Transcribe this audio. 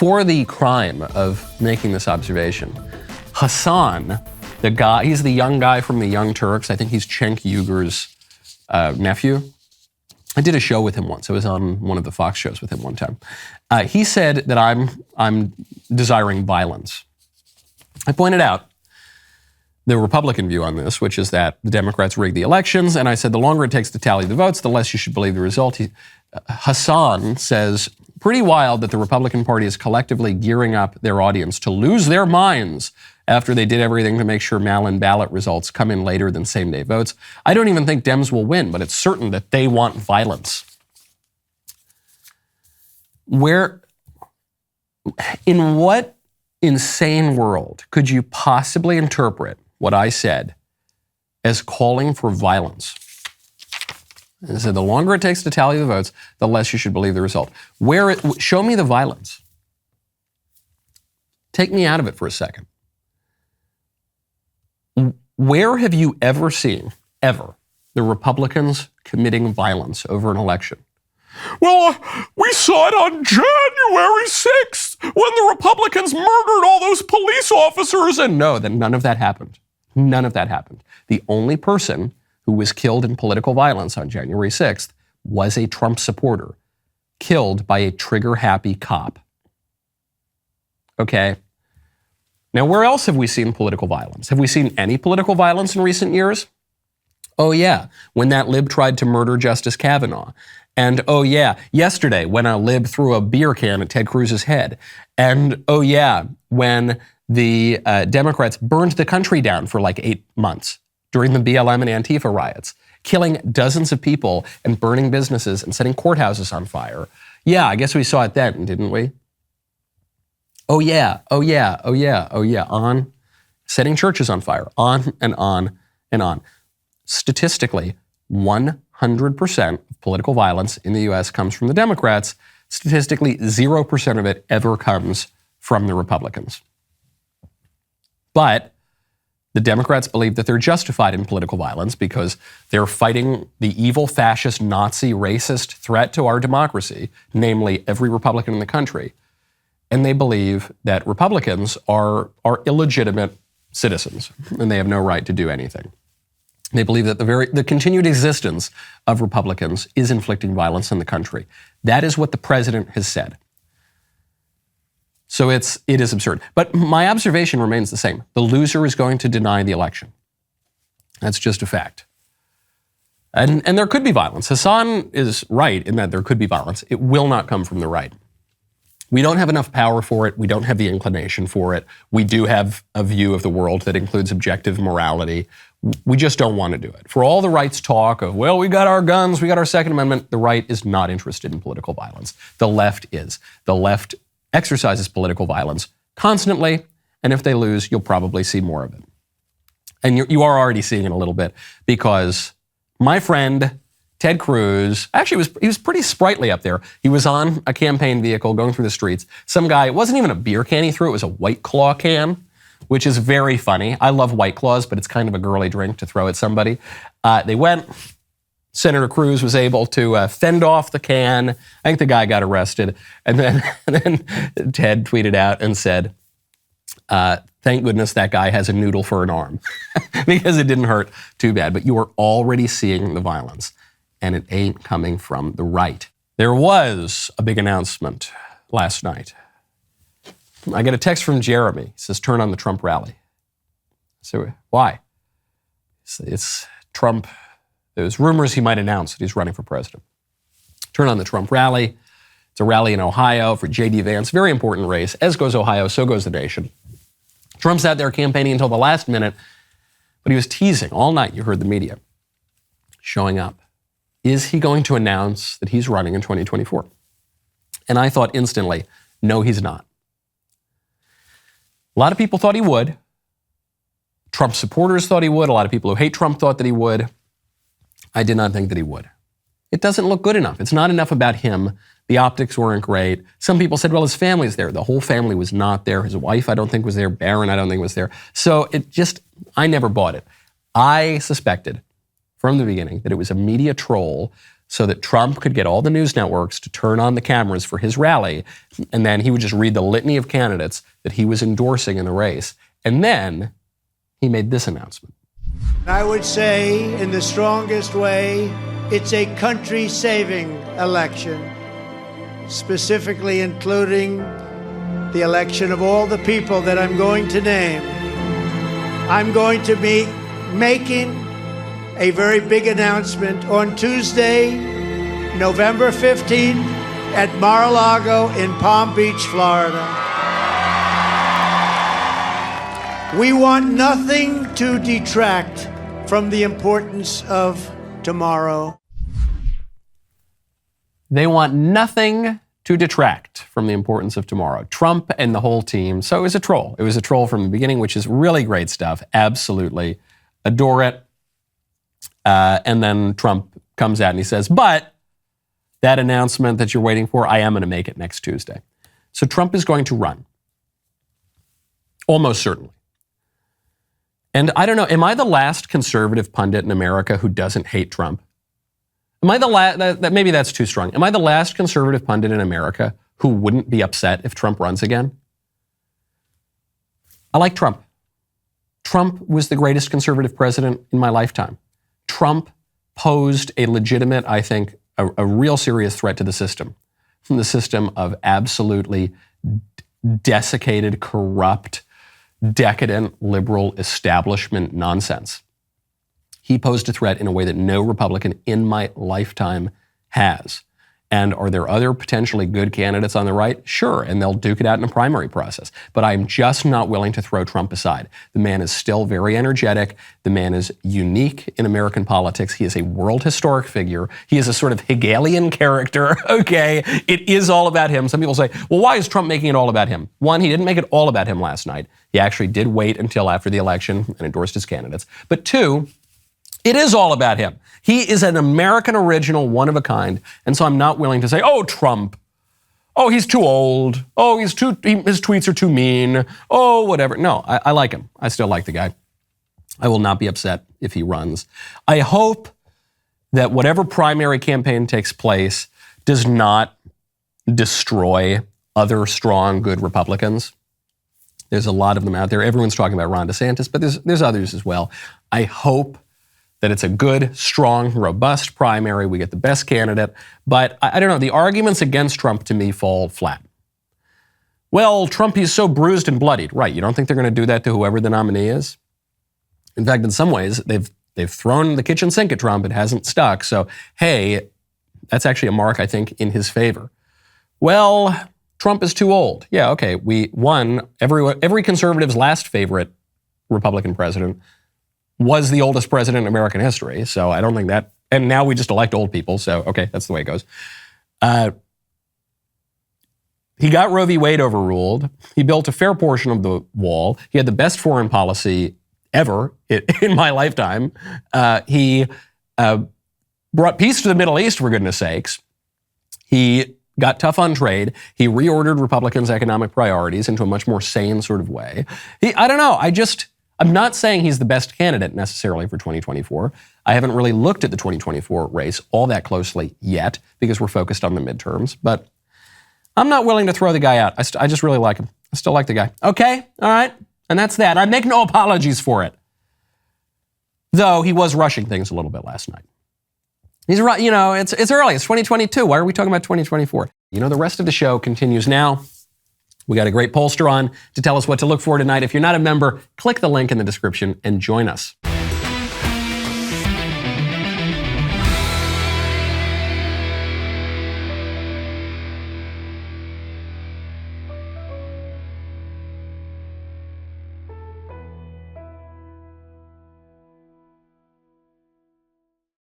for the crime of making this observation. Hasan, the guy, he's the young guy from the Young Turks. I think he's Cenk Uyghur's nephew. I did a show with him once. I was on one of the Fox shows with him one time. He said that I'm desiring violence. I pointed out the Republican view on this, which is that the Democrats rigged the elections, and I said the longer it takes to tally the votes, the less you should believe the result. Hasan says, pretty wild that the Republican Party is collectively gearing up their audience to lose their minds after they did everything to make sure mail-in ballot results come in later than same-day votes. I don't even think Dems will win, but it's certain that they want violence. In what insane world could you possibly interpret what I said as calling for violence? And so the longer it takes to tally the votes, the less you should believe the result. Show me the violence. Take me out of it for a second. Where have you ever seen, the Republicans committing violence over an election? Well, we saw it on January 6th when the Republicans murdered all those police officers. And no, then none of that happened. None of that happened. The only person who was killed in political violence on January 6th was a Trump supporter, killed by a trigger-happy cop. Okay? Now, where else have we seen political violence? Have we seen any political violence in recent years? Oh, yeah, when that lib tried to murder Justice Kavanaugh. And oh, yeah, yesterday when a lib threw a beer can at Ted Cruz's head. And oh, yeah, when the Democrats burned the country down for like 8 months during the BLM and Antifa riots, killing dozens of people and burning businesses and setting courthouses on fire. Yeah, I guess we saw it then, didn't we? Oh yeah, oh yeah, oh yeah, oh yeah, on, setting churches on fire, on and on and on. Statistically, 100% of political violence in the US comes from the Democrats. Statistically, 0% of it ever comes from the Republicans. But the Democrats believe that they're justified in political violence because they're fighting the evil, fascist, Nazi, racist threat to our democracy, namely every Republican in the country. And they believe that Republicans are illegitimate citizens and they have no right to do anything. They believe that the continued existence of Republicans is inflicting violence in the country. That is what the president has said. So it is absurd. But my observation remains the same. The loser is going to deny the election. That's just a fact. And there could be violence. Hasan is right in that there could be violence. It will not come from the right. We don't have enough power for it. We don't have the inclination for it. We do have a view of the world that includes objective morality. We just don't want to do it. For all the right's talk of, well, we got our guns, we got our Second Amendment, the right is not interested in political violence. The left is. The left exercises political violence constantly, and if they lose, you'll probably see more of it. And you are already seeing it a little bit because my friend Ted Cruz, actually he was pretty sprightly up there. He was on a campaign vehicle going through the streets. Some guy, it wasn't even a beer can he threw, it was a White Claw can, which is very funny. I love White Claws, but it's kind of a girly drink to throw at somebody. They went. Senator Cruz was able to fend off the can. I think the guy got arrested. And then Ted tweeted out and said, thank goodness that guy has a noodle for an arm because it didn't hurt too bad. But you are already seeing the violence, and it ain't coming from the right. There was a big announcement last night. I get a text from Jeremy. He says, turn on the Trump rally. So why? It's Trump. There's rumors he might announce that he's running for president. Turn on the Trump rally. It's a rally in Ohio for J.D. Vance. Very important race. As goes Ohio, so goes the nation. Trump's out there campaigning until the last minute, but he was teasing all night. You heard the media showing up. Is he going to announce that he's running in 2024? And I thought instantly, no, he's not. A lot of people thought he would. Trump supporters thought he would. A lot of people who hate Trump thought that he would. I did not think that he would. It doesn't look good enough. It's not enough about him. The optics weren't great. Some people said, well, his family's there. The whole family was not there. His wife, I don't think, was there. Barron, I don't think, was there. So I never bought it. I suspected from the beginning that it was a media troll so that Trump could get all the news networks to turn on the cameras for his rally, and then he would just read the litany of candidates that he was endorsing in the race. And then he made this announcement. I would say, in the strongest way, it's a country-saving election, specifically including the election of all the people that I'm going to name. I'm going to be making a very big announcement on Tuesday, November 15th at Mar-a-Lago in Palm Beach, Florida. We want nothing to detract from the importance of tomorrow. They want nothing to detract from the importance of tomorrow. Trump and the whole team. So it was a troll. It was a troll from the beginning, which is really great stuff. Absolutely adore it. And then Trump comes out and he says, but that announcement that you're waiting for, I am going to make it next Tuesday. So Trump is going to run. Almost certainly. And I don't know, am I the last conservative pundit in America who doesn't hate Trump? Am I the last, maybe that's too strong. Am I the last conservative pundit in America who wouldn't be upset if Trump runs again? I like Trump. Trump was the greatest conservative president in my lifetime. Trump posed a legitimate, I think, a real serious threat to the system. From the system of absolutely desiccated, corrupt, decadent, liberal establishment nonsense. He posed a threat in a way that no Republican in my lifetime has. And are there other potentially good candidates on the right? Sure, and they'll duke it out in a primary process. But I'm just not willing to throw Trump aside. The man is still very energetic. The man is unique in American politics. He is a world historic figure. He is a sort of Hegelian character, okay? It is all about him. Some people say, well, why is Trump making it all about him? One, he didn't make it all about him last night. He actually did wait until after the election and endorsed his candidates. But two, it is all about him. He is an American original, one of a kind. And so I'm not willing to say, oh, Trump. Oh, he's too old. Oh, his tweets are too mean. Oh, whatever. No, I like him. I still like the guy. I will not be upset if he runs. I hope that whatever primary campaign takes place does not destroy other strong, good Republicans. There's a lot of them out there. Everyone's talking about Ron DeSantis, but there's others as well. I hope that it's a good, strong, robust primary. We get the best candidate. But I don't know, the arguments against Trump to me fall flat. Well, Trump, he's so bruised and bloodied. Right, you don't think they're going to do that to whoever the nominee is? In fact, in some ways, they've thrown the kitchen sink at Trump. It hasn't stuck. So, hey, that's actually a mark, I think, in his favor. Well, Trump is too old. Yeah, okay, we won. Every conservative's last favorite Republican president was the oldest president in American history. So I don't think that, and now we just elect old people. So, okay, that's the way it goes. He got Roe v. Wade overruled. He built a fair portion of the wall. He had the best foreign policy ever in my lifetime. He brought peace to the Middle East, for goodness sakes. He got tough on trade. He reordered Republicans' economic priorities into a much more sane sort of way. I don't know. I'm not saying he's the best candidate necessarily for 2024. I haven't really looked at the 2024 race all that closely yet because we're focused on the midterms, but I'm not willing to throw the guy out. I just really like him. I still like the guy. Okay, all right, and that's that. I make no apologies for it. Though he was rushing things a little bit last night. He's right, it's early, it's 2022. Why are we talking about 2024? The rest of the show continues now. We got a great pollster on to tell us what to look for tonight. If you're not a member, click the link in the description and join us.